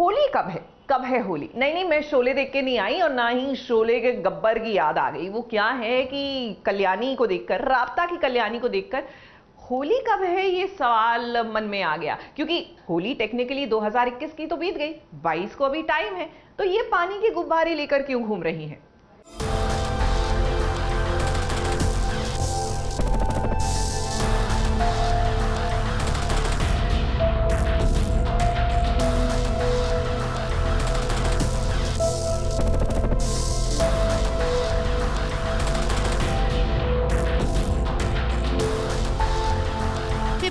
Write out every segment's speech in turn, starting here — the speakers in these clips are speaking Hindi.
होली कब है? कब है होली? नहीं, मैं शोले देख के नहीं आई और ना ही शोले के गब्बर की याद आ गई। वो क्या है कि कल्याणी को देखकर, राबता की कल्याणी को देखकर होली कब है ये सवाल मन में आ गया, क्योंकि होली टेक्निकली 2021 की तो बीत गई, 22 को अभी टाइम है, तो ये पानी के गुब्बारे लेकर क्यों घूम रही हैं?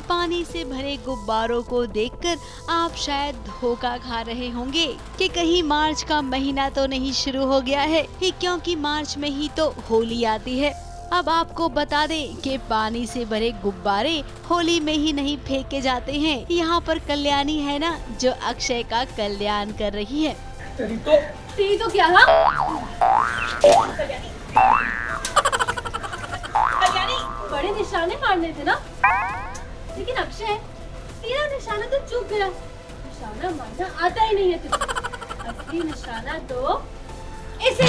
पानी से भरे गुब्बारों को देखकर आप शायद धोखा खा रहे होंगे कि कहीं मार्च का महीना तो नहीं शुरू हो गया है, क्योंकि मार्च में ही तो होली आती है। अब आपको बता दें कि पानी से भरे गुब्बारे होली में ही नहीं फेंके जाते हैं। यहाँ पर कल्याणी है ना, जो अक्षय का कल्याण कर रही है। तेरी तो क्या था? कल्याणी, बड़े निशाने मारने थे ना, लेकिन अक्षय तेरा निशाना तो चूक गया। निशाना मारना आता ही नहीं है तुझे। असली निशाना तो इसे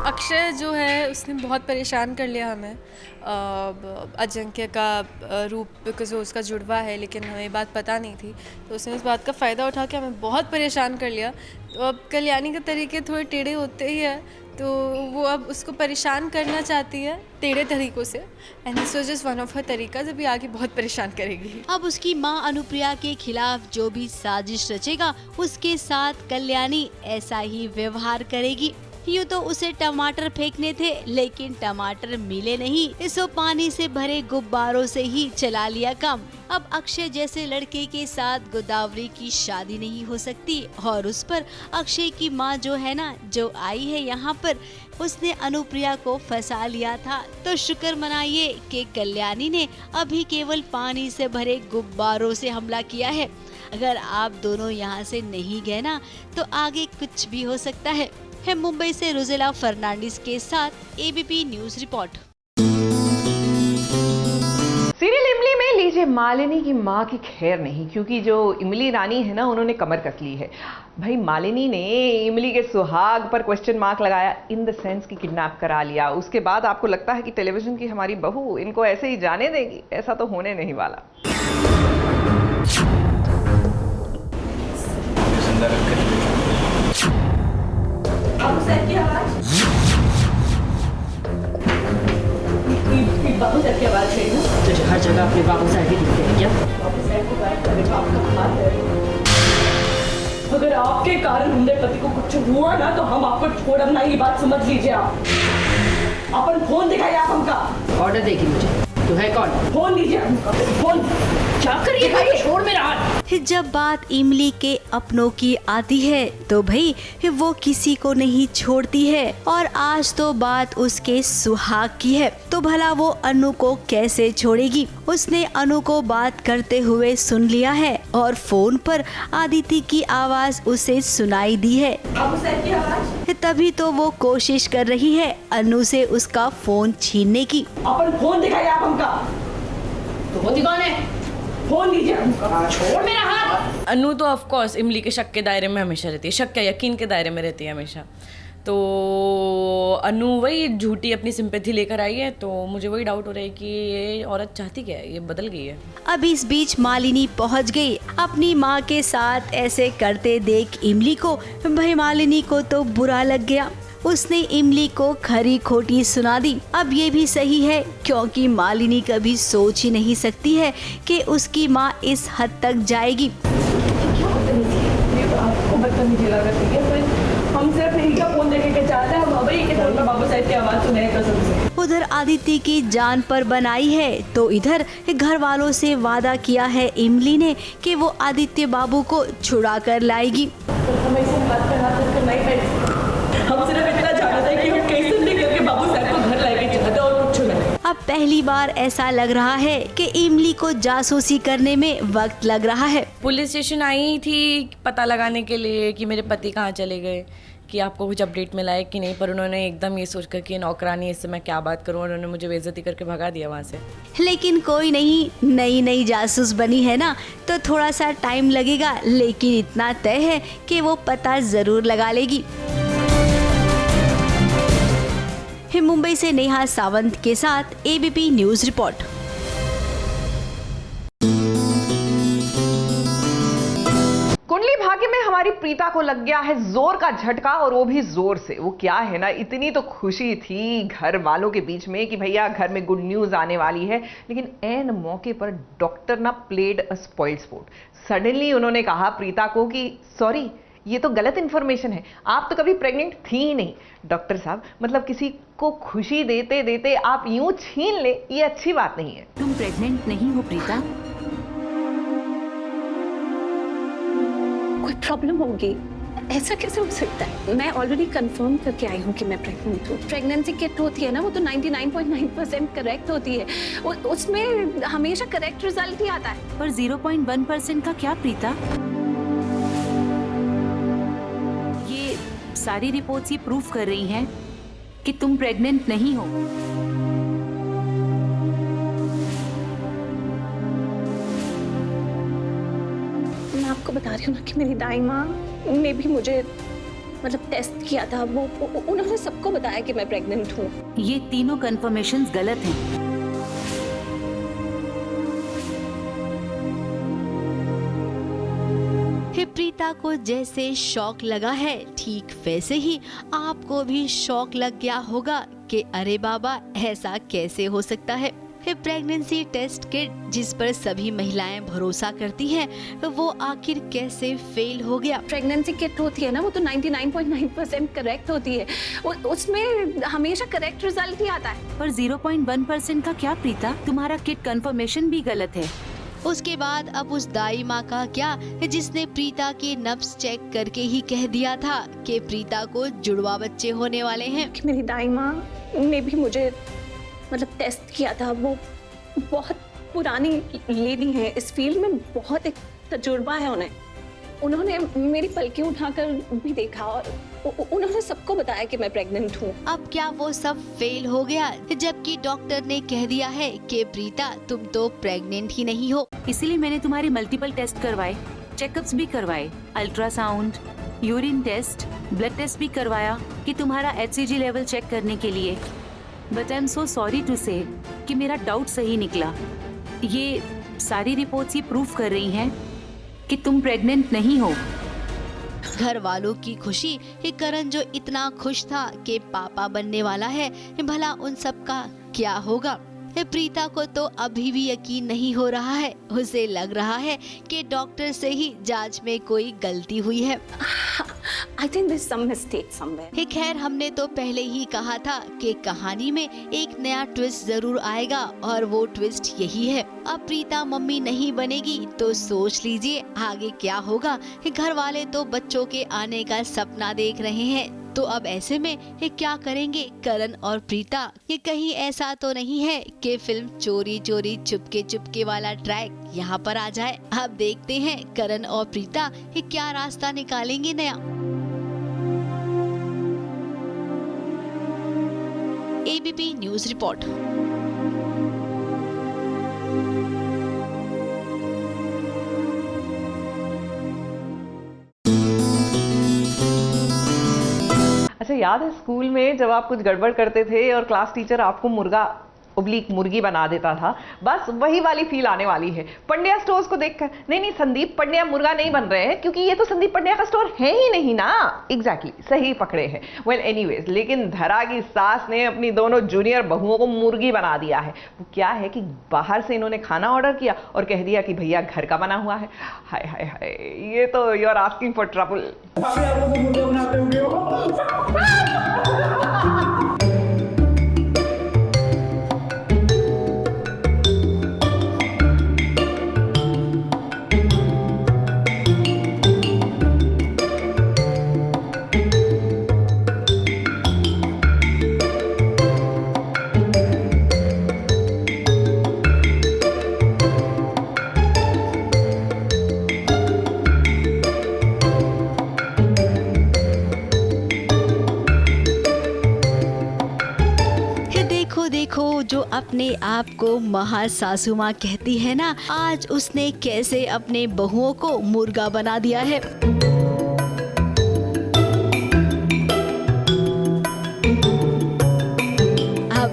अक्षय जो है उसने बहुत परेशान कर लिया हमें। अजिंक्य का रूप, बिकॉज वो उसका जुड़वा है, लेकिन हमें बात पता नहीं थी, तो उसने इस बात का फ़ायदा उठा के हमें बहुत परेशान कर लिया। तो अब कल्याणी के तरीके थोड़े टेढ़े होते ही है, तो वो अब उसको परेशान करना चाहती है टेढ़े तरीक़ों से, and this was just one of her तरीका जो भी आगे बहुत परेशान करेगी। अब उसकी मां अनुप्रिया के खिलाफ जो भी साजिश रचेगा, उसके साथ कल्याणी ऐसा ही व्यवहार करेगी। यूँ तो उसे टमाटर फेंकने थे, लेकिन टमाटर मिले नहीं, इसको पानी से भरे गुब्बारों से ही चला लिया काम। अब अक्षय जैसे लड़के के साथ गोदावरी की शादी नहीं हो सकती, और उस पर अक्षय की माँ जो है ना, जो आई है यहाँ पर, उसने अनुप्रिया को फंसा लिया था। तो शुक्र मनाइए कि कल्याणी ने अभी केवल पानी से भरे गुब्बारों से हमला किया है। अगर आप दोनों यहाँ से नहीं गए ना, तो आगे कुछ भी हो सकता है। मुंबई से रुजिला फर्नांडिस के साथ एबीपी न्यूज रिपोर्ट। सीरियल इमली में लीजिए मालिनी की माँ की खैर नहीं, क्योंकि जो इमली रानी है ना, उन्होंने कमर कस ली है। भाई मालिनी ने इमली के सुहाग पर क्वेश्चन मार्क लगाया, इन द सेंस की किडनैप करा लिया। उसके बाद आपको लगता है कि टेलीविजन की हमारी बहू इनको ऐसे ही जाने देगी? ऐसा तो होने नहीं वाला। बाबू सर की आवाज, बाबू सर की आवाज है ना? तुझे हर जगह अपने बाबू साहब ही दिखते हैं क्या? बाबू सर को बात करें, आपका हाथ है। अगर आपके कारण हमारे पति को कुछ हुआ ना, तो हम आपको छोड़ना, ये बात समझ लीजिए आप। अपन फोन दिखाइए आप हमका। ऑर्डर देगी मुझे, तू है कौन? फोन लीजिए हमका, फोन क्या करिए, छोड़ मेरा हाथ। जब बात इमली के अपनों की आती है, तो भाई वो किसी को नहीं छोड़ती है, और आज तो बात उसके सुहाग की है, तो भला वो अनु को कैसे छोड़ेगी? उसने अनु को बात करते हुए सुन लिया है, और फोन पर आदिति की आवाज उसे सुनाई दी है। बाबू सर की आवाज। तभी तो वो कोशिश कर रही है अनु से उसका फोन छीनने की। अपन फोन दिखाइए आप हमका। तो वो कौन है? फोन लीजिए हमका, छोड़ मेरा हाथ। अनु तो ऑफ कोर्स इमली के शक के दायरे में हमेशा रहती है, शक या यकीन के दायरे में रहती है हमेशा। तो अनु वही झूठी अपनी सिंपैथी लेकर आई है, तो मुझे वही डाउट हो रहा है कि ये औरत चाहती क्या है, ये बदल गई है। अब इस बीच मालिनी पहुंच गई अपनी माँ के साथ ऐसे करते देख इमली को। भाई मालिनी को तो बुरा लग गया, उसने इमली को खरी खोटी सुना दी। अब ये भी सही है, क्योंकि मालिनी कभी सोच ही नहीं सकती है कि उसकी माँ इस हद तक जाएगी। आपको बदतमीजी लग रही है, हम सिर्फ यही का फोन देखे के चाहते हैं, हम अभी के फोन पर बाबू साहब की आवाज सुने कसम से। उधर आदित्य की जान पर बनाई है, तो इधर घर वालों से वादा किया है इमली ने कि वो आदित्य बाबू को छुड़ा कर लाएगी। हमें इसे बात करना नहीं पड़ेगा। हम सिर्फ इतना जानते हैं कि हम कैसे लेकर के बाबू साहब को घर लाएंगे, चाहते और कुछ नहीं। अब पहली बार ऐसा लग रहा है कि इमली को जासूसी करने में वक्त लग रहा है। पुलिस स्टेशन आई थी पता लगाने के लिए कि मेरे पति कहाँ चले गए, कि आपको कुछ अपडेट मिला है कि नहीं, पर उन्होंने एकदम ये सोच कर कि नौकरानी इससे मैं क्या बात करूँ, उन्होंने मुझे बेइज्जती करके भगा दिया वहाँ से। लेकिन कोई नहीं, नई जासूस बनी है ना, तो थोड़ा सा टाइम लगेगा, लेकिन इतना तय है कि वो पता जरूर लगा लेगी। मुंबई से नेहा सावंत के साथ ABP news report. Kundali Bhagya में हमारी प्रीता को लग गया है जोर का झटका, और वो भी जोर से। वो क्या है ना, इतनी तो खुशी थी घर वालों के बीच में कि भैया घर में गुड न्यूज आने वाली है, लेकिन एन मौके पर डॉक्टर ना played a spoiled sport. Suddenly उन्होंने कहा प्रीता को कि सॉरी, ये तो गलत इंफॉर्मेशन है, आप तो कभी प्रेग्नेंट थी ही नहीं। डॉक्टर साहब, मतलब किसी को खुशी देते देते आप यूं छीन ले, ये अच्छी बात नहीं है। तुम प्रेग्नेंट नहीं हो प्रीता। कोई प्रॉब्लम होगी, ऐसा कैसे हो सकता है? मैं ऑलरेडी कंफर्म करके आई हूँ कि मैं प्रेग्नेंट हूँ। प्रेगनेंसी किट होती है ना, वो तो 99.9% करेक्ट होती है, उसमें हमेशा करेक्ट रिजल्ट ही आता है। पर 0.1% का क्या प्रीता? ये सारी रिपोर्ट्स ही प्रूफ कर रही हैं कि तुम प्रेग्नेंट नहीं हो। मैं आपको बता रही हूँ ना कि मेरी दाई माँ ने भी मुझे मतलब टेस्ट किया था, वो उन्होंने सबको बताया कि मैं प्रेग्नेंट हूँ। ये तीनों कंफर्मेशंस गलत हैं। प्रीता को जैसे शौक लगा है, ठीक वैसे ही आपको भी शौक लग गया होगा कि अरे बाबा, ऐसा कैसे हो सकता है। प्रेगनेंसी टेस्ट किट जिस पर सभी महिलाएं भरोसा करती हैं, वो आखिर कैसे फेल हो गया। प्रेगनेंसी किट होती है ना, वो तो 99.9% करेक्ट होती है, उसमें हमेशा करेक्ट रिजल्ट ही आता है। पर 0.1% का क्या प्रीता? तुम्हारा किट कंफर्मेशन भी गलत है। उसके बाद अब उस दाई माँ का क्या, जिसने प्रीता के नब्ज चेक करके ही कह दिया था कि प्रीता को जुड़वा बच्चे होने वाले हैं। कि मेरी दाई माँ ने भी मुझे मतलब टेस्ट किया था, वो बहुत पुरानी लेडी है इस फील्ड में, बहुत एक तजुर्बा है उन्हें। उन्होंने मेरी पलकें उठाकर भी देखा और उन्होंने सबको बताया कि मैं प्रेग्नेंट हूँ। अब क्या वो सब फेल हो गया, जबकि डॉक्टर ने कह दिया है कि प्रीता तुम तो प्रेग्नेंट ही नहीं हो। इसीलिए मैंने तुम्हारे मल्टीपल टेस्ट करवाए, चेकअप्स भी करवाए, ultrasound, urine test, blood test भी करवाया कि तुम्हारा HCG लेवल चेक करने के लिए। But I am so sorry to say कि मेरा डाउट सही निकला। ये सारी रिपोर्ट्स ही प्रूफ कर रही हैं कि तुम प्रेग्नेंट नहीं हो। घर वालों की खुशी, करण जो इतना खुश था कि पापा बनने वाला है, भला उन सब का क्या होगा। प्रीता को तो अभी भी यकीन नहीं हो रहा है। उसे लग रहा है कि डॉक्टर से ही जांच में कोई गलती हुई है। I think there's some mistake somewhere. खैर, हमने तो पहले ही कहा था कि कहानी में एक नया ट्विस्ट जरूर आएगा, और वो ट्विस्ट यही है, अब प्रीता मम्मी नहीं बनेगी तो सोच लीजिए आगे क्या होगा। घर वाले तो बच्चों के आने का सपना देख रहे हैं, तो अब ऐसे में ये क्या करेंगे करण और प्रीता। ये कहीं ऐसा तो नहीं है कि फिल्म चोरी चोरी चुपके चुपके वाला ट्रैक यहाँ पर आ जाए। अब देखते हैं करण और प्रीता ये क्या रास्ता निकालेंगे नया। ABP news report. अच्छा, याद है स्कूल में जब आप कुछ गड़बड़ करते थे और क्लास टीचर आपको मुर्गा ओब्लिक मुर्गी बना देता था, बस वही वाली फील आने वाली है पंड्या स्टोर्स को देखकर। नहीं, संदीप पंड्या मुर्गा नहीं बन रहे हैं, क्योंकि ये तो संदीप पंड्या का स्टोर है ही नहीं ना। एग्जैक्टली, सही पकड़े हैं। वेल एनीवेज, लेकिन धरा की सास ने अपनी दोनों जूनियर बहुओं को मुर्गी बना दिया है। वो क्या है कि बाहर से इन्होंने खाना ऑर्डर किया और कह दिया कि भैया घर का बना हुआ है। हाय हाय हाय, ये तो you are asking for trouble. अपने आप को महा सासू माँ कहती है ना, आज उसने कैसे अपने बहुओं को मुर्गा बना दिया है।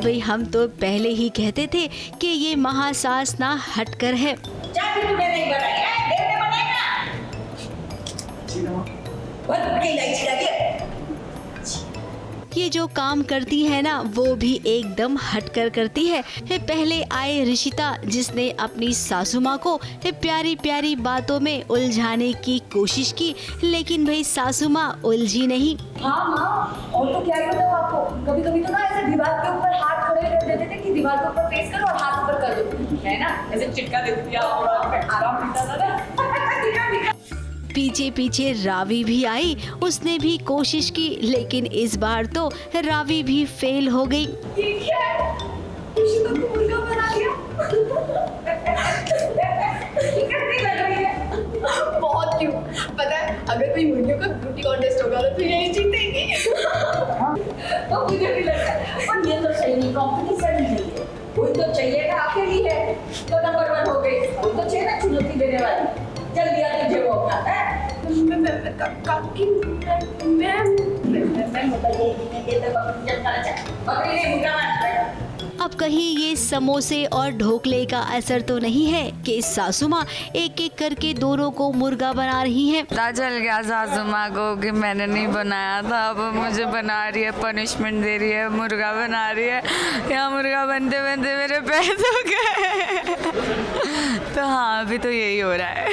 भाई हम तो पहले ही कहते थे कि ये महासास ना हटकर है। चाय भी तूने नहीं बनाई है, देव ने बनाई ना। बहुत इलायची डाली है। ये जो काम करती है ना वो भी एकदम हटकर करती है। पहले आए ऋषिता जिसने अपनी सासू माँ को प्यारी प्यारी बातों में उलझाने की कोशिश की, लेकिन भाई सासू माँ उलझी नहीं। हाँ माँ, और तो क्या ही बताऊँ आपको, कभी कभी तो ना ऐसे दीवार के ऊपर हाथ खड़े कर देते थे कि दीवार के ऊपर फेस करो और हाथ ऊपर कर दो, है ना, ऐसे चिटका देती थी और आराम मिलता था ना। पीछे पीछे रावी भी आई, उसने भी कोशिश की, लेकिन इस बार तो रावी भी फेल हो गई। ठीक है, ऋषिता को मुर्गा बना दिया। कैसी लग रही है? बहुत क्यूट। पता है, अगर कोई मुर्गियों का ब्यूटी कॉन्टेस्ट होगा तो यही जीतेगी। तो मुझे भी लगता है, और ये तो सही नहीं, कॉम्पिटिशन नहीं चाहिए, कोई तो चाहिए ना, अकेली है तो नंबर 1 हो गई, कोई तो चाहिए ना चुनौती देने वाली। चल दिया तुझे वो अपना है। अब कहीं ये समोसे और ढोकले का असर तो नहीं है कि सासू माँ एक एक करके दोनों को मुर्गा बना रही हैं। पता चल गया सासू माँ को कि मैंने नहीं बनाया था, अब मुझे बना रही है, पनिशमेंट दे रही है, मुर्गा बना रही है। या मुर्गा बनते बनते मेरे पैर दुख गए। तो हाँ, अभी तो यही हो रहा है।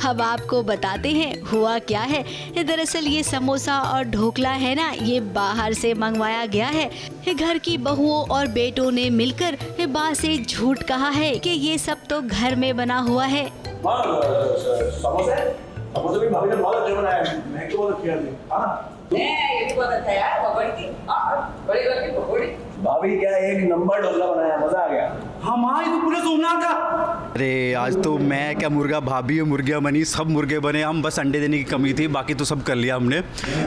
अब आपको बताते हैं हुआ क्या है। दरअसल ये समोसा और ढोकला है ना, ये बाहर से मंगवाया गया है। घर की बहुओं और बेटों ने मिलकर बा से झूठ कहा है कि ये सब तो घर में बना हुआ है। समोसे भी भाभी ने बहुत अच्छे बनाए हैं, मैं तो बहुत अच्छी थी। हाँ ये भी बहुत अच्छा यार, पकौड़ी थी, बड़े घर की पकौड़ी। भाभी क्या एक नंबर ढोकला बनाया, मजा आ गया। हाँ माँ, ये तो पूरे सोमनाथ का। अरे आज तो मैं क्या, मुर्गा भाभी मुर्गियाँ बनी, सब मुर्गे बने। हम बस अंडे देने की कमी थी, बाकी तो सब कर लिया हमने।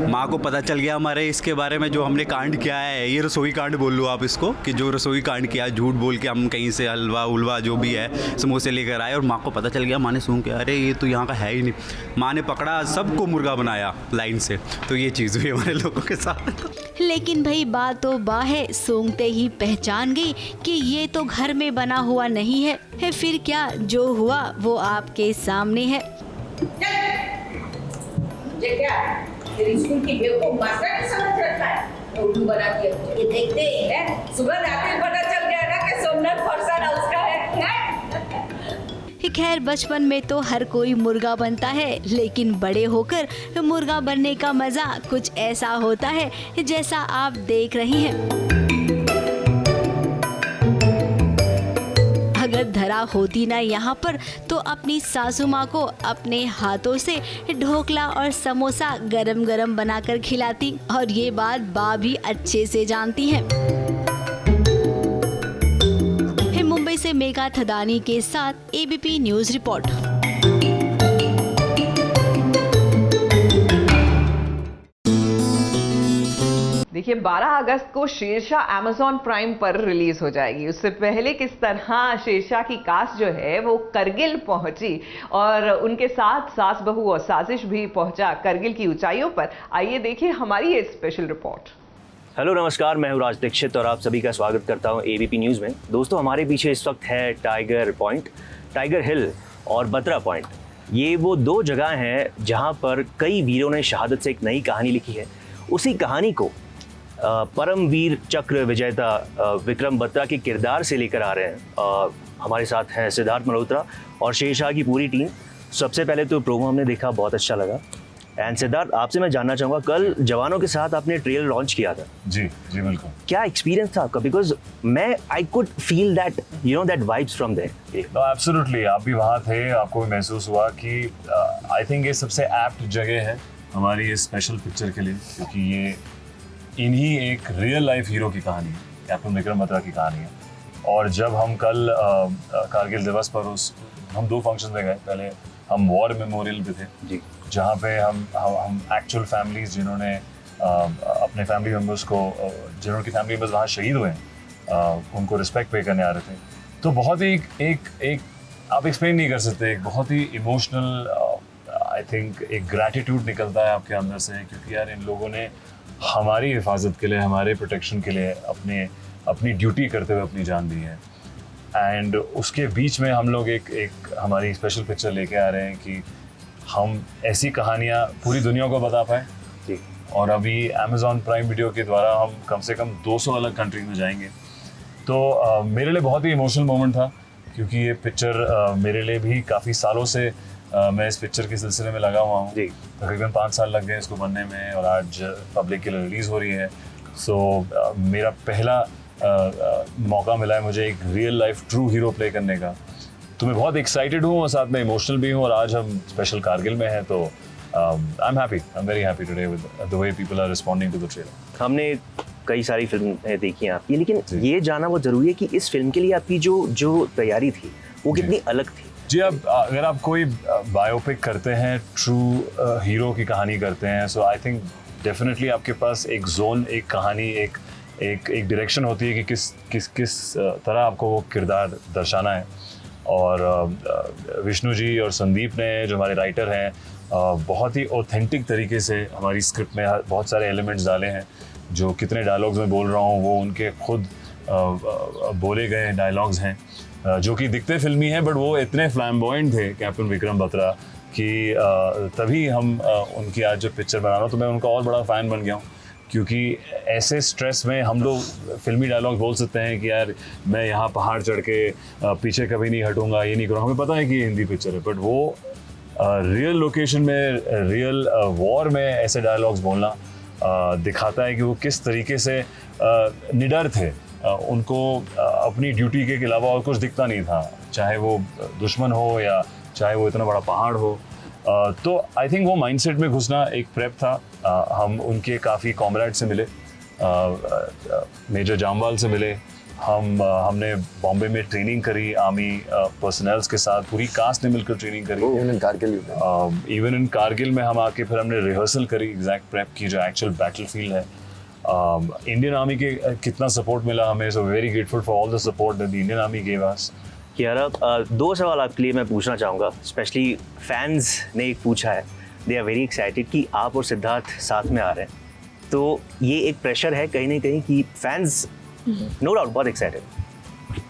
माँ को पता चल गया हमारे इसके बारे में, जो हमने कांड किया है, ये रसोई कांड बोल लो आप इसको, कि जो रसोई कांड किया, झूठ बोल के हम कहीं से हलवा उलवा जो भी है समोसे लेकर आए, और माँ को पता चल गया। माँ ने सुन के अरे ये तो यहाँ का है ही नहीं, माँ ने पकड़ा, सबको मुर्गा बनाया लाइन से। तो ये चीज़ हुई हमारे लोगों के साथ। लेकिन भाई बात तो बा है, सूंघते ही पहचान गई कि ये तो घर में बना हुआ नहीं है। फिर क्या, जो हुआ वो आपके सामने है। ये क्या, तेरी स्कूल की बेवकूफ मास्टर ने समझ रखा है, उल्लू बना दिया मुझे। ये देखते हैं, सुबह रात में पता चल गया ना कि सोमनाथ फरसान हाउस का है। खैर बचपन में तो हर कोई मुर्गा बनता है, लेकिन बड़े होकर मुर्गा बनने का मजा कुछ ऐसा होता है जैसा आप देख रही हैं। अगर धरा होती ना यहाँ पर, तो अपनी सासू माँ को अपने हाथों से ढोकला और समोसा गरम गरम बनाकर खिलाती, और ये बात बा भी अच्छे से जानती हैं। मुंबई से मेघा थदानी के साथ एबीपी न्यूज रिपोर्ट। देखिए 12 अगस्त को शेरशाह अमेज़न प्राइम पर रिलीज हो जाएगी। उससे पहले किस तरह शेरशाह की कास्ट जो है वो करगिल पहुंची और उनके साथ सास बहू और साजिश भी पहुंचा करगिल की ऊंचाइयों पर। आइए देखिए हमारी ये स्पेशल रिपोर्ट। हेलो नमस्कार, मैं हूं राज दीक्षित और आप सभी का स्वागत करता हूं एबीपी न्यूज़ में। दोस्तों, हमारे पीछे इस वक्त है टाइगर पॉइंट, टाइगर हिल और बत्रा पॉइंट। ये वो दो जगह हैं जहां पर कई वीरों ने शहादत से एक नई कहानी लिखी है। उसी कहानी को परमवीर चक्र विजेता विक्रम बत्रा के किरदार से लेकर आ रहे हैं। हमारे साथ हैं सिद्धार्थ मल्होत्रा और शेरशाह की पूरी टीम। सबसे पहले तो प्रोमो हमने देखा, बहुत अच्छा लगा। एंड सिद्धार्थ, आपसे मैं जानना चाहूँगा, कल जवानों के साथ आपने ट्रेलर लॉन्च किया था। जी जी बिल्कुल। क्या एक्सपीरियंस था आपका? Because I could feel that that vibes from there. Absolutely, आप भी वहाँ थे, आपको भी महसूस हुआ कि आई थिंक ये सबसे एप्ट जगह है हमारी इस स्पेशल पिक्चर के लिए, क्योंकि ये इन्हीं एक रियल लाइफ हीरो की कहानी है, कैप्टन विक्रम बत्रा की कहानी है। और जब हम कल कारगिल दिवस पर हम 2 फंक्शन में गए। पहले हम वॉर मेमोरियल पे थे जी, जहाँ पे हम एक्चुअल फैमिलीज जिन्होंने अपने फैमिली मेम्बर्स को, जिन्होंने फैमिली मेम्बर्स वहाँ शहीद हुए हैं, उनको रिस्पेक्ट पे करने आ रहे थे। तो बहुत ही एक आप एक्सप्लेन नहीं कर सकते, एक बहुत ही इमोशनल आई थिंक एक ग्रैटिट्यूड निकलता है आपके अंदर से, क्योंकि यार इन लोगों ने हमारी हिफाजत के लिए, हमारे प्रोटेक्शन के लिए अपनी ड्यूटी करते हुए अपनी जान दी है। एंड उसके बीच में हम लोग एक हमारी स्पेशल पिक्चर लेके आ रहे हैं कि हम ऐसी कहानियाँ पूरी दुनिया को बता पाएँ। और अभी Amazon प्राइम वीडियो के द्वारा हम कम से कम 200 अलग कंट्री में जाएंगे। तो मेरे लिए बहुत ही इमोशनल मोमेंट था, क्योंकि ये पिक्चर मेरे लिए भी काफ़ी सालों से मैं इस पिक्चर के सिलसिले में लगा हुआ हूँ। तकरीबन 5 साल लग गए इसको बनने में, और आज पब्लिक के लिए रिलीज़ हो रही है। सो मेरा पहला मौका मिला है मुझे एक real life true hero play करने का। तो मैं बहुत एक्साइटेड हूँ और साथ में इमोशनल भी हूँ। और आज हम स्पेशल कारगिल में हैं, तो I am very happy today with the way people are responding to the trailer. हमने कई सारी फिल्में देखी हैं आपकी, लेकिन ये जानना बहुत ज़रूरी है कि इस फिल्म के लिए आपकी जो तैयारी थी वो कितनी अलग थी। जी, अब अगर आप कोई बायोपिक करते हैं, ट्रू हीरो की कहानी करते हैं, सो आई थिंक डेफिनेटली आपके पास एक जोन, एक कहानी, एक डायरेक्शन होती है कि किस तरह आपको वो किरदार दर्शाना है। और विष्णु जी और संदीप ने, जो हमारे राइटर हैं, बहुत ही ऑथेंटिक तरीके से हमारी स्क्रिप्ट में बहुत सारे एलिमेंट्स डाले हैं। जो कितने डायलॉग्स मैं बोल रहा हूँ वो उनके खुद बोले गए डायलॉग्स हैं, जो कि दिखते फिल्मी हैं, बट वो इतने फ्लैम्बॉयंट थे कैप्टन विक्रम बत्रा कि तभी हम उनकी आज जो पिक्चर बना रहा हूँ तो मैं उनका और बड़ा फ़ैन बन गया हूँ। क्योंकि ऐसे स्ट्रेस में हम लोग फिल्मी डायलॉग बोल सकते हैं कि यार मैं यहाँ पहाड़ चढ़ के पीछे कभी नहीं हटूंगा, ये नहीं करूँगा, हमें पता है कि ये हिंदी पिक्चर है, बट वो रियल लोकेशन में, रियल वॉर में ऐसे डायलॉग्स बोलना दिखाता है कि वो किस तरीके से निडर थे। उनको अपनी ड्यूटी के अलावा और कुछ दिखता नहीं था, चाहे वो दुश्मन हो या चाहे वो इतना बड़ा पहाड़ हो। तो आई थिंक वो माइंडसेट में घुसना एक प्रेप था। हम उनके काफ़ी कॉमरेड से मिले, मेजर जामवाल से मिले, हमने बॉम्बे में ट्रेनिंग करी, आर्मी पर्सनल्स के साथ पूरी कास्ट ने मिलकर ट्रेनिंग करी। इवन इन कारगिल में हम आके फिर हमने रिहर्सल करी, एग्जैक्ट प्रेप की जो एक्चुअल बैटल फील्ड है। इंडियन आर्मी के कितना सपोर्ट मिला हमें, so very grateful for all the support that the Indian army gave us. Kiara, 2 सवाल आपके लिए मैं पूछना चाहूँगा। स्पेशली फैंस ने एक पूछा है, दे आर वेरी एक्साइटेड कि आप और सिद्धार्थ साथ में आ रहे हैं, तो ये एक प्रेशर है कहीं ना कहीं कि फैंस नो डाउट बहुत एक्साइटेड।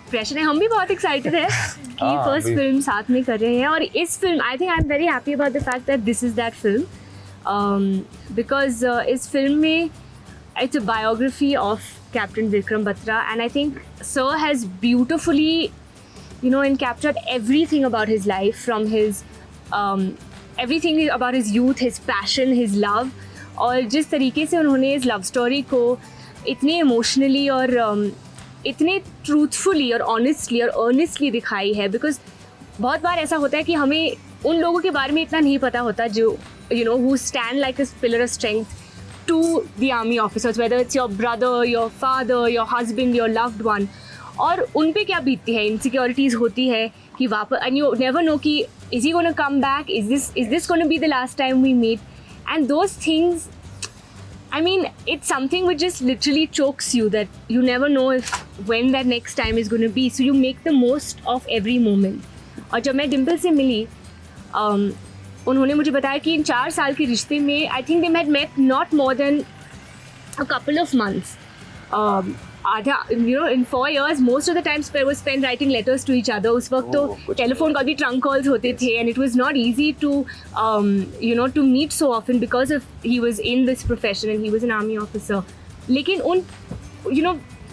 प्रेशर है, हम भी बहुत एक्साइटेड है कि फर्स्ट फिल्म साथ में कर रहे हैं। और इस film I think I am very happy about the fact that this is that film, because इस फिल्म में it's a biography of Captain Vikram Batra, and I think Sir has beautifully, captured everything about his life, from his everything about his youth, his passion, his love, और जिस तरीके से उन्होंने इस लव स्टोरी को इतने इमोशनली और इतने ट्रूथफुली और ऑनेस्टली और अर्नेस्टली दिखाई है। बिकॉज बहुत बार ऐसा होता है कि हमें उन लोगों के बारे में इतना नहीं पता होता जो who stand like a pillar of strength to the army officers, whether it's your brother, your father, your husband, your loved one, और उन पे क्या बीतती है, इनसिक्योरिटीज़ होती है कि वापस, and you never know कि is he going to come back, is this going to be the last time we meet, and those things, I mean, it's something which just literally chokes you, that you never know when that next time is going to be, so you make the most of every moment. और जब मैं डिम्पल से मिली, उन्होंने मुझे बताया कि इन 4 साल के रिश्ते में I think they had met not more than a couple of months. आधा in 4 years most of the times we spend writing letters to each other. उस वक्त तो टेलीफोन का भी ट्रंक कॉल्स होते थे, and it was not easy to to meet so often because of he was in this profession and he was an army officer. लेकिन उन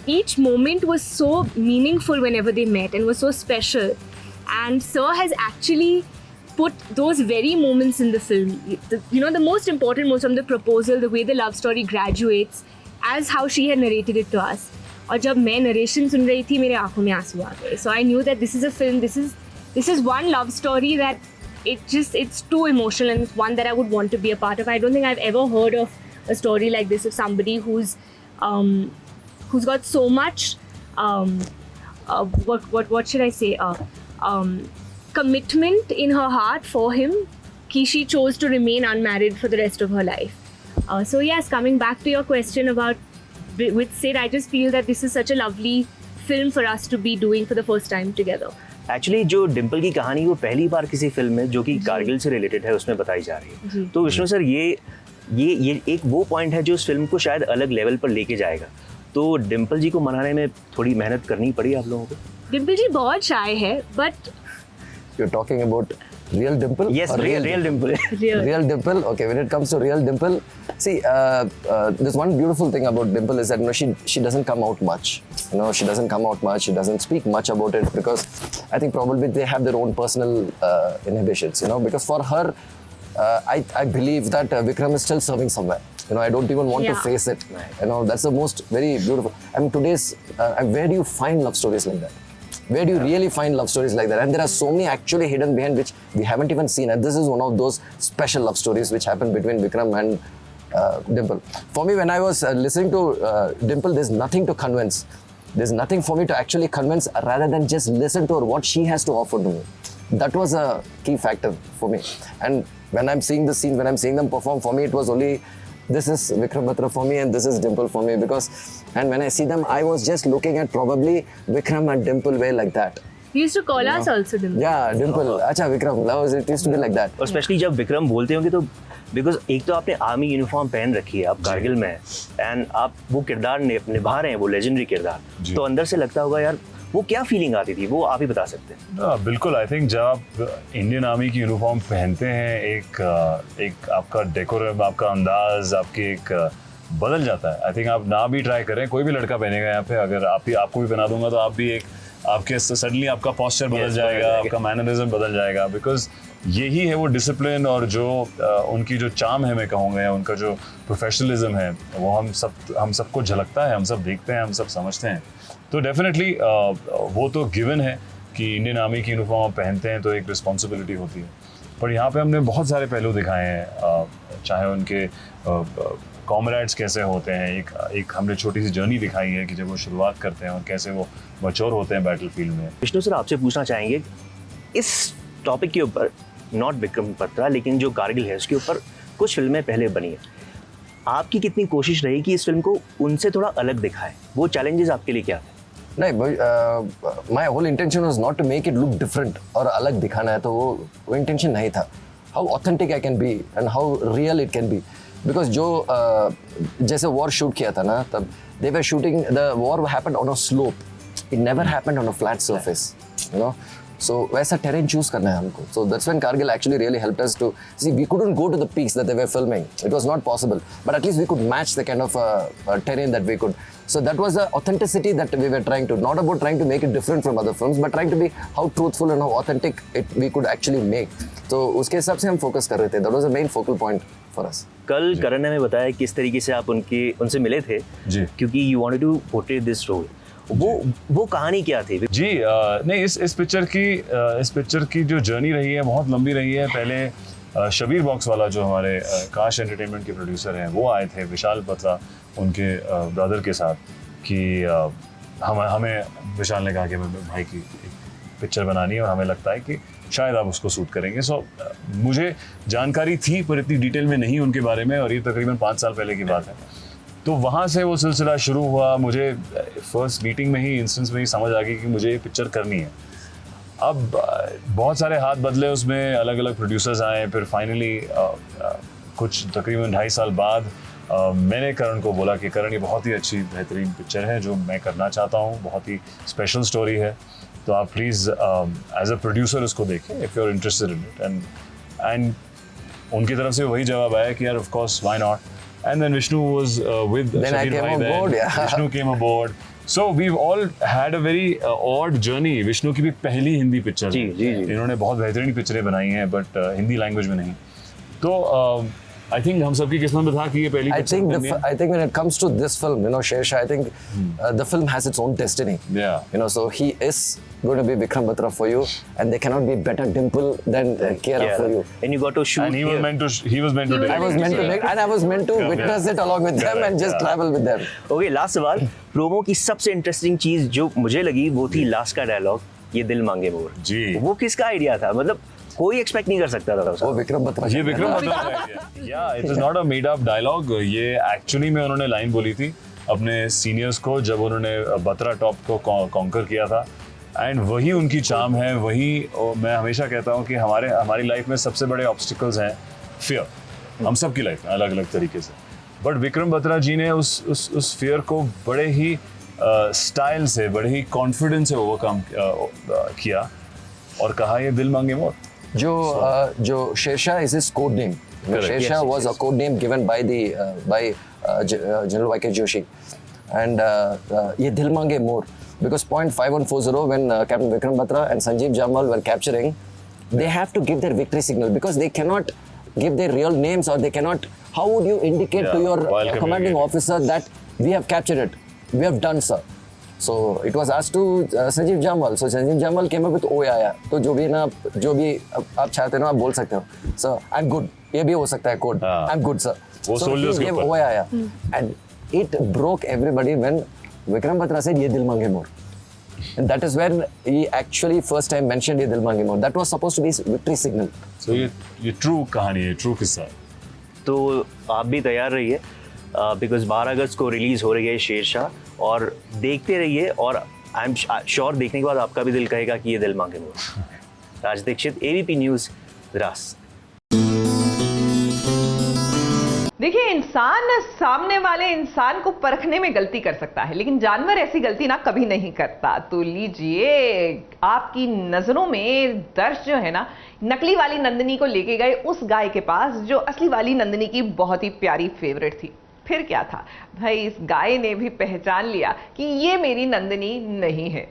each moment was so meaningful whenever they met and was so special, and Sir has actually put those very moments in the film, the most important moments, from the proposal, the way the love story graduates, as how she had narrated it to us. और जब मैं narration सुन रही थी, मेरे आंखों में आंसू आ गए. So I knew that this is a film, this is one love story that it's too emotional, and it's one that I would want to be a part of. I don't think I've ever heard of a story like this, of somebody who's got so much what should I say, commitment in her heart for him, कि she chose to remain unmarried for the rest of her life. So yes, coming back to your question about with Sid, I just feel that this is such a lovely film for us to be doing for the first time together. Actually जो डिम्पल की कहानी वो पहली बार किसी फिल्म में जो कि कारगिल से रिलेटेड है उसमें बताई जा रही है। तो विष्णु सर ये एक वो पॉइंट है जो इस फिल्म को शायद अलग लेवल पर लेके जाएगा। तो डिम्पल जी को मनाने में थोड़ी मेहनत करनी पड़ी आप लोगों को? डिम्पल जी बहुत शाय है, but You're talking about real Dimple? Yes, real Dimple. Real Dimple. Okay, when it comes to real Dimple, see, there's one beautiful thing about Dimple is that she doesn't come out much. She doesn't come out much. She doesn't speak much about it because I think probably they have their own personal inhibitions. Because for her, I believe that Vikram is still serving somewhere. I don't even want to face it. That's the most very beautiful. I mean, today's where do you find love stories like that? Where do you really find love stories like that? And there are so many actually hidden behind which we haven't even seen. And this is one of those special love stories which happened between Vikram and Dimple. For me, when I was listening to Dimple, there's nothing to convince. There's nothing for me to actually convince rather than just listen to her, what she has to offer to me. That was a key factor for me. And when I'm seeing the scene, when I'm seeing them perform, for me it was only, this is Vikram Batra for me and this is Dimple for me, because, and when I see them, I was just looking at probably Vikram and Dimple were like that. You used to call us also Dimple. Yeah, Dimple. Acha Vikram, it used to be like that. और स्पेशली जब विक्रम बोलते होंगे तो बिकॉज एक तो आपने आर्मी यूनिफॉर्म पहन रखी है, आप कारगिल में हैं एंड आप वो किरदार निभा रहे हैं, वो लेजेंडरी किरदार, तो अंदर से लगता होगा यार वो क्या फीलिंग आती थी, वो आप ही बता सकते हैं। बिल्कुल, आई थिंक जब आप इंडियन आर्मी की यूनिफॉर्म पहनते हैं एक आपका डेकोरम, आपका अंदाज, आपकी एक बदल जाता है। आई थिंक आप ना भी ट्राई करें, कोई भी लड़का पहनेगा यहाँ पे, अगर आपको भी बना दूंगा तो आप भी आपके सडनली आपका पोस्चर बदल जाएगा, आपका मैनरिज्म बदल जाएगा, बिकॉज यही है वो डिसिप्लिन और जो उनकी जो चार्म है मैं कहूँगा, या उनका जो प्रोफेशनलिज्म है वो हम सबको झलकता है, हम सब देखते हैं, हम सब समझते हैं। तो डेफिनेटली वो तो गिवन है कि इंडियन आर्मी की यूनिफॉर्म आप पहनते हैं तो एक रिस्पॉन्सिबिलिटी होती है, पर यहाँ पे हमने बहुत सारे पहलू दिखाए हैं, चाहे उनके कॉमरेड्स कैसे होते हैं, एक हमने छोटी सी जर्नी दिखाई है कि जब वो शुरुआत करते हैं और कैसे वो मैच्योर होते हैं बैटलफील्ड में। विष्णु सर, आपसे पूछना चाहेंगे इस टॉपिक के ऊपर, नॉट विक्रम बत्रा लेकिन जो कारगिल है उसके ऊपर कुछ फिल्में पहले बनी है, आपकी कितनी कोशिश रही कि इस फिल्म को उनसे थोड़ा अलग दिखाए, वो चैलेंजेस आपके लिए क्या थे? नहीं, my whole intention was not to make it look different और अलग दिखाना है, तो वो इंटेंशन नहीं था। How authentic I can be and how real it can be, because जो जैसे वॉर शूट किया था ना, तब they were shooting, the war happened on a slope, it never happened on a flat surface, So वैसा terrain choose करना है हमको. So that's when Kargil actually really helped us to see. We couldn't go to the peaks that they were filming. It was not possible. But at least we could match the kind of terrain that we could. So that was the authenticity that we were trying to. Not about trying to make it different from other films, but trying to be how truthful and how authentic we could actually make. तो उसके हिसाब से हम focus कर रहे थे. That was the main focal point for us. कल करण ने हमें बताया किस तरीके से आप उनसे मिले थे, क्योंकि you wanted to portray this role. वो कहानी क्या थी? जी नहीं, इस पिक्चर की जो जर्नी रही है बहुत लंबी रही है। पहले शबीर बॉक्स वाला जो हमारे काश एंटरटेनमेंट के प्रोड्यूसर हैं वो आए थे, विशाल बत्रा उनके ब्रदर के साथ, कि हमें विशाल ने कहा कि भाई की पिक्चर बनानी है और हमें लगता है कि शायद आप उसको सूट करेंगे। सो मुझे जानकारी थी पर इतनी डिटेल में नहीं उनके बारे में, और ये तकरीबन 5 साल पहले की बात है। तो वहाँ से वो सिलसिला शुरू हुआ। मुझे फर्स्ट मीटिंग में ही, इंस्टेंस में ही समझ आ गई कि मुझे ये पिक्चर करनी है। अब बहुत सारे हाथ बदले उसमें, अलग अलग प्रोड्यूसर्स आए, फिर फाइनली कुछ तकरीबन 2.5 साल बाद मैंने करण को बोला कि करण ये बहुत ही अच्छी बेहतरीन पिक्चर है जो मैं करना चाहता हूँ, बहुत ही स्पेशल स्टोरी है, तो आप प्लीज़ एज अ प्रोड्यूसर उसको देखें if you are interested in it. And उनकी तरफ से वही जवाब आया कि यार of course why not. And then Vishnu was with Shabir Bhai then. Vishnu came aboard. So we've all had a very odd journey. Vishnu की भी पहली हिंदी पिक्चर है। जी। इन्होंने बहुत बेहतरीन पिक्चरें बनाई हैं, बट हिंदी लैंग्वेज में नहीं। तो I think हम सबकी किस्मत में था कि ये पहली picture. I think when it comes to this film, Shersha, I think the film has its own destiny. Yeah. So he is going to be Vikram Batra for you, and there cannot be a better Dimple than Kiara for you. And you got to shoot. And he was meant to. I was meant to witness it along with them and just travel with them. Okay, last सवाल। प्रोमो की सबसे इंटरेस्टिंग चीज जो मुझे लगी वो थी लास्ट का डायलॉग, ये दिल मांगे मोर। जी। वो किसका आइडिया था? मतलब कोई एक्सपेक्ट नहीं कर सकता था। वो विक्रम बत्रा। ये Vikram Batra. Yeah, it is not a made up dialogue. ये एक्चुअली में उन्होंने लाइन बोली थी अपने सीनियर्स को जब उन्होंने बत्रा टॉप को कॉन्कर किया था। एंड वही उनकी चार्म है, वही मैं हमेशा कहता हूँ कि हमारी लाइफ में सबसे बड़े ऑब्स्टिकल्स हैं फियर, हम सब की लाइफ में अलग अलग तरीके से। बट विक्रम बत्रा जी ने उस फियर को बड़े ही स्टाइल से, बड़े ही कॉन्फिडेंस से ओवरकम किया और कहा ये दिल मांगे मोर। जो Shershah is his code name. Shersha was a code name given by General Y.K. Joshi, and ये दिल मांगे मोर because point 5140 when Captain Vikram Batra and Sanjeev Jamal were capturing, they have to give their victory signal because they cannot give their real names, or they cannot. How would you indicate to your commanding officer that we have captured it, we have done, sir? So it was asked to Sanjeev Jamal. So Sanjeev Jamal came up with ओया। तो जो भी आप चाहते हो ना आप बोल सकते हो। So I'm good, ये भी हो सकता है कोड। I'm good, sir. वो soldiers के ऊपर। ओया and it broke everybody when Vikram Batra said ये दिल मांगे मोर. And that is when he actually first time mentioned ये दिल मांगे मोर. That was supposed to be his victory signal. So ये true कहानी है, true किस्सा है। तो आप भी तैयार रहिए बिकॉज 12 अगस्त को रिलीज़ हो रही है शेरशाह, और देखते रहिए, और आई एम श्योर देखने के बाद आपका भी दिल कहेगा कि ये दिल मांगे मोर। राज दीक्षित, ABP न्यूज़, द्रास। देखिए, इंसान सामने वाले इंसान को परखने में गलती कर सकता है, लेकिन जानवर ऐसी गलती ना कभी नहीं करता। तो लीजिए, आपकी नजरों में दर्श जो है ना, नकली वाली नंदिनी को लेके गए उस गाय के पास जो असली वाली नंदिनी की बहुत ही प्यारी फेवरेट थी। फिर क्या था भाई, इस गाय ने भी पहचान लिया कि ये मेरी नंदिनी नहीं है।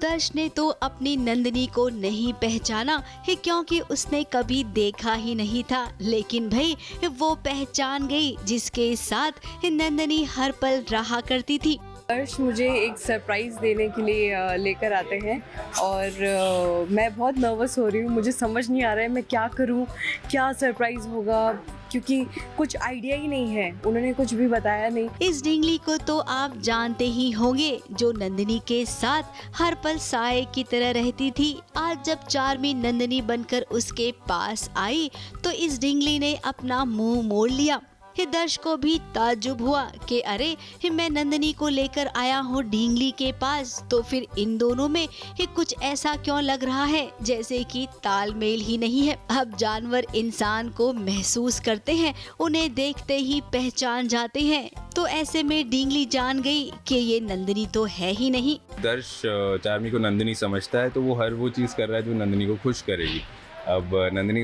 दर्श ने तो अपनी नंदिनी को नहीं पहचाना है क्योंकि उसने कभी देखा ही नहीं था, लेकिन भाई वो पहचान गई जिसके साथ नंदिनी हर पल रहा करती थी। दर्श मुझे एक सरप्राइज़ देने के लिए लेकर आते हैं और मैं बहुत नर्वस हो रही हूँ। मुझे समझ नहीं आ रहा है मैं क्या करूँ, क्या सरप्राइज़ होगा, क्योंकि कुछ आइडिया ही नहीं है, उन्होंने कुछ भी बताया नहीं। इस डिंगली को तो आप जानते ही होंगे, जो नंदिनी के साथ हर पल साए की तरह रहती थी। आज जब चार्मी नंदिनी बनकर उसके पास आई तो इस डिंगली ने अपना मुंह मोड़ लिया। दर्श को भी ताज्जुब हुआ कि अरे मैं नंदिनी को लेकर आया हूँ ढींगली के पास, तो फिर इन दोनों में कुछ ऐसा क्यों लग रहा है जैसे कि तालमेल ही नहीं है। अब जानवर इंसान को महसूस करते हैं, उन्हें देखते ही पहचान जाते हैं, तो ऐसे में ढींगली जान गई कि ये नंदिनी तो है ही नहीं। दर्श चार्मी को नंदिनी समझता है, तो वो हर वो चीज़ कर रहा है जो नंदिनी को खुश करेगी। अब नंदिनी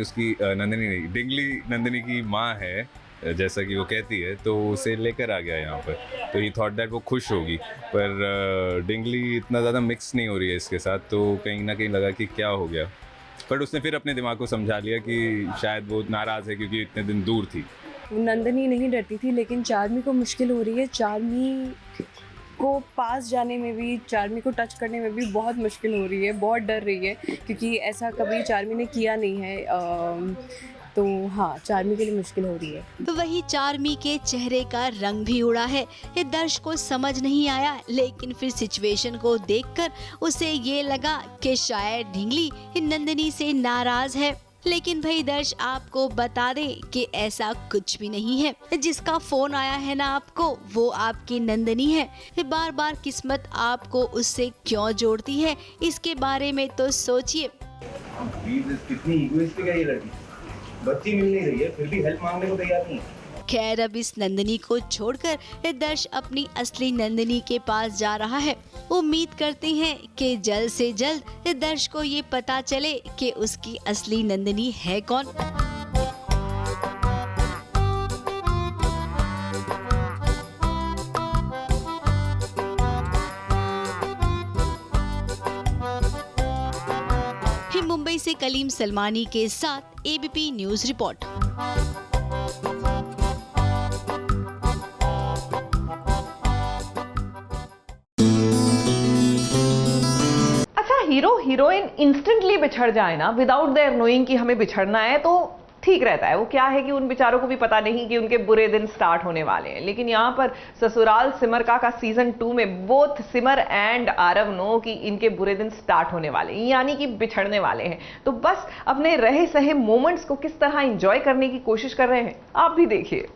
नहीं, डिंगली नंदिनी की माँ है जैसा कि वो कहती है, तो उसे लेकर आ गया यहाँ पर, तो ही थॉट दैट वो खुश होगी। पर डिंगली इतना ज़्यादा मिक्स नहीं हो रही है इसके साथ, तो कहीं ना कहीं लगा कि क्या हो गया। पर उसने फिर अपने दिमाग को समझा लिया कि शायद वो नाराज़ है क्योंकि इतने दिन दूर थी। नंदिनी नहीं डरती थी, लेकिन चार्मी को मुश्किल हो रही है। चार्मी को पास जाने में भी, चार्मी को टच करने में भी बहुत मुश्किल हो रही है, बहुत डर रही है, क्योंकि ऐसा कभी चार्मी ने किया नहीं है। तो हाँ, चार्मी के लिए मुश्किल हो रही है। तो वही चार्मी के चेहरे का रंग भी उड़ा है। ये दर्श को समझ नहीं आया, लेकिन फिर सिचुएशन को देखकर उसे ये लगा कि शायद ढींगली नंदिनी से नाराज है। लेकिन भाई दर्श आपको बता दे कि ऐसा कुछ भी नहीं है। जिसका फोन आया है ना आपको, वो आपकी नंदिनी है। बार बार किस्मत आपको उससे क्यों जोड़ती है, इसके बारे में तो सोचिए। कितनी इगोइस्टिक है ये लड़की, बच्ची मिल नहीं रही है फिर भी हेल्प मांगने को तैयार नहीं है। खैर, अब इस नंदिनी को छोड़कर दर्श अपनी असली नंदिनी के पास जा रहा है। उम्मीद करते हैं कि जल्द से जल्द दर्श को ये पता चले कि उसकी असली नंदिनी है कौन। मुंबई से कलीम सलमानी के साथ ABP news report. Hero heroine instantly बिछड़ जाए ना विदाउट देयर नोइंग कि हमें बिछड़ना है तो ठीक रहता है। वो क्या है कि उन बेचारों को भी पता नहीं कि उनके बुरे दिन स्टार्ट होने वाले हैं। लेकिन यहाँ पर ससुराल सिमर का सीजन 2 में both Simar and Aarav know कि इनके बुरे दिन स्टार्ट होने वाले हैं, यानी कि बिछड़ने वाले हैं। तो बस अपने रहे सहे मोमेंट्स को किस तरह एंजॉय करने की कोशिश कर रहे हैं आप भी देखिए।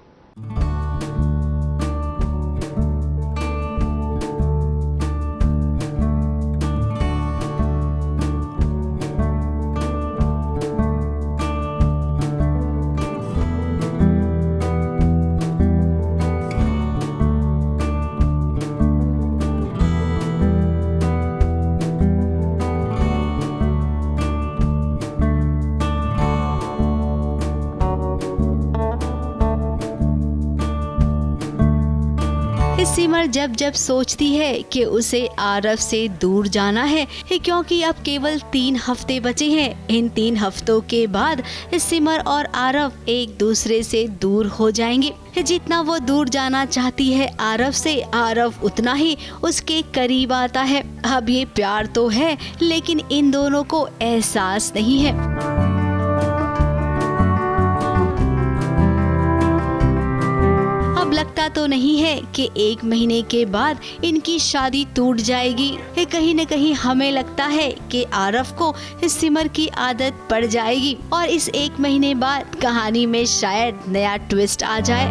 सिमर जब जब सोचती है कि उसे आरव से दूर जाना है क्योंकि अब केवल 3 हफ्ते बचे हैं। इन 3 हफ्तों के बाद सिमर और आरव एक दूसरे से दूर हो जाएंगे। जितना वो दूर जाना चाहती है आरव से, आरव उतना ही उसके करीब आता है। अब ये प्यार तो है लेकिन इन दोनों को एहसास नहीं है। लगता तो नहीं है कि 1 महीने के बाद इनकी शादी टूट जाएगी। कहीं न कहीं हमें लगता है कि आरव को सिमर की आदत पड़ जाएगी और इस 1 महीने बाद कहानी में शायद नया ट्विस्ट आ जाए।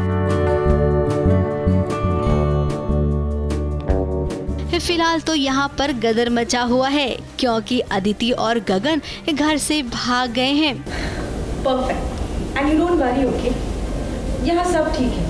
फिलहाल तो यहाँ पर गदर मचा हुआ है क्योंकि अदिति और गगन घर से भाग गए हैं। Perfect and you don't worry, okay? यहाँ सब ठीक है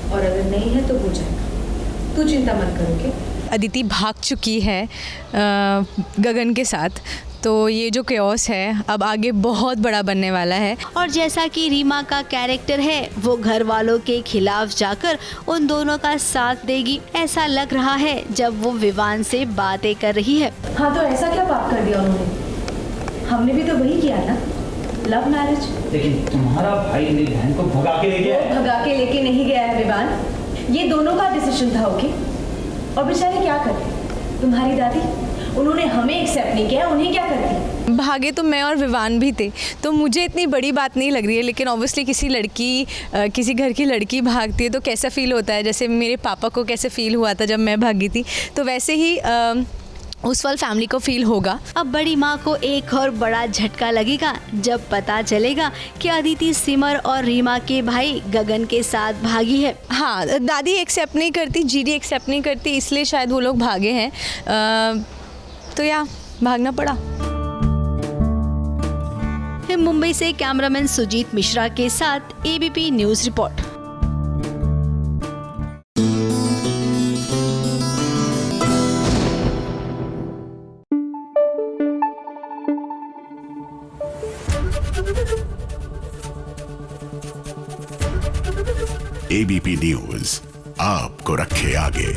और अगर नहीं है तो हो जाएगा, तू चिंता मत करोगे। अदिति भाग चुकी है गगन के साथ, तो ये जो केओस है अब आगे बहुत बड़ा बनने वाला है। और जैसा कि रीमा का कैरेक्टर है वो घर वालों के खिलाफ जाकर उन दोनों का साथ देगी, ऐसा लग रहा है जब वो विवान से बातें कर रही है। हाँ तो ऐसा क्या पाप कर दिया उन्होंने? हमने भी तो वही किया ना, लव मैरिज। लेकिन तुम्हारा भाई मेरी बहन को भगा के ले गया है। भगा के लेके नहीं गया है विवान, ये दोनों का डिसीजन था, ओके? और बेचारे क्या करते? तुम्हारी दादी, उन्होंने हमें एक्सेप्ट नहीं किया, उन्हें क्या करती? भागे तो मैं और विवान भी थे, तो मुझे इतनी बड़ी बात नहीं लग रही है। लेकिन ऑब्वियसली किसी घर की लड़की भागती है तो कैसा फील होता है, जैसे मेरे पापा को कैसे फील हुआ था जब मैं भागी थी, तो वैसे ही उस वाल फैमिली को फील होगा। अब बड़ी माँ को एक और बड़ा झटका लगेगा जब पता चलेगा कि अदिति सिमर और रीमा के भाई गगन के साथ भागी है। हाँ, दादी एक्सेप्ट नहीं करती, जीडी एक्सेप्ट नहीं करती, इसलिए शायद वो लोग भागे हैं। तो या भागना पड़ा। मुंबई से कैमरामैन सुजीत मिश्रा के साथ ABP news report. ABP news आपको रखे आगे।